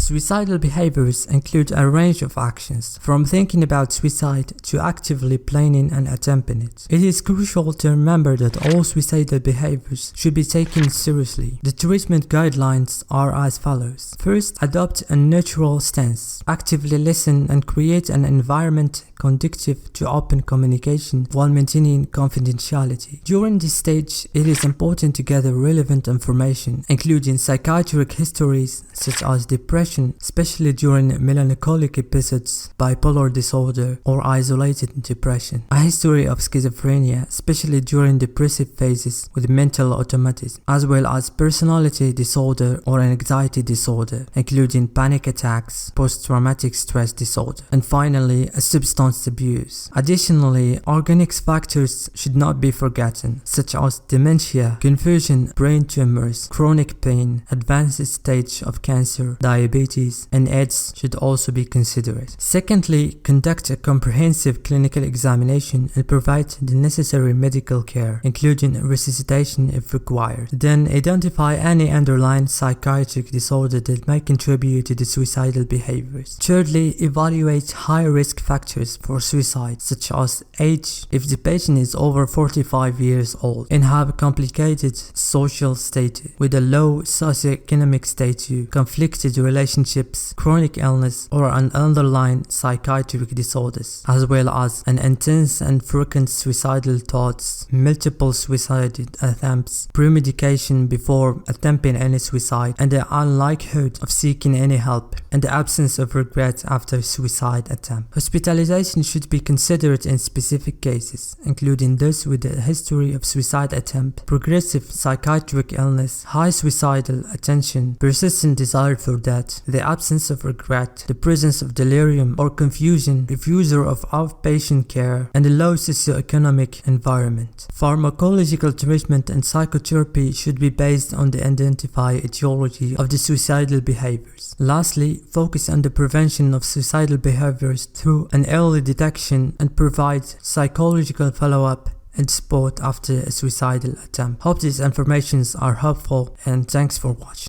Suicidal behaviors include a range of actions, from thinking about suicide to actively planning and attempting it. It is crucial to remember that all suicidal behaviors should be taken seriously. The treatment guidelines are as follows. First, adopt a neutral stance. Actively listen and create an environment conducive to open communication while maintaining confidentiality. During this stage, it is important to gather relevant information, including psychiatric histories such as depression, especially during melancholic episodes, bipolar disorder, or isolated depression, a history of schizophrenia, especially during depressive phases with mental automatism, as well as personality disorder or anxiety disorder, including panic attacks, post-traumatic stress disorder, and finally, a substance abuse. Additionally, organic factors should not be forgotten, such as dementia, confusion, brain tumors, chronic pain, advanced stage of cancer, diabetes, and AIDS should also be considered. Secondly, conduct a comprehensive clinical examination and provide the necessary medical care, including resuscitation if required. Then, identify any underlying psychiatric disorder that may contribute to the suicidal behaviors. Thirdly, evaluate high-risk factors for suicide, such as age, if the patient is over 45 years old and have complicated social status with a low socioeconomic status, conflicted relationships, chronic illness, or an underlying psychiatric disorders, as well as an intense and frequent suicidal thoughts, multiple suicide attempts, premeditation before attempting any suicide, and the unlikelihood of seeking any help, and the absence of regret after suicide attempt. Hospitalization should be considered in specific cases, including those with a history of suicide attempt, progressive psychiatric illness, high suicidal attention, persistent desire for death, the absence of regret, the presence of delirium or confusion, refusal of outpatient care, and a low socioeconomic environment. Pharmacological treatment and psychotherapy should be based on the identified etiology of the suicidal behaviors. Lastly, focus on the prevention of suicidal behaviors through an early detection and provide psychological follow-up and support after a suicidal attempt. Hope these informations are helpful, and thanks for watching.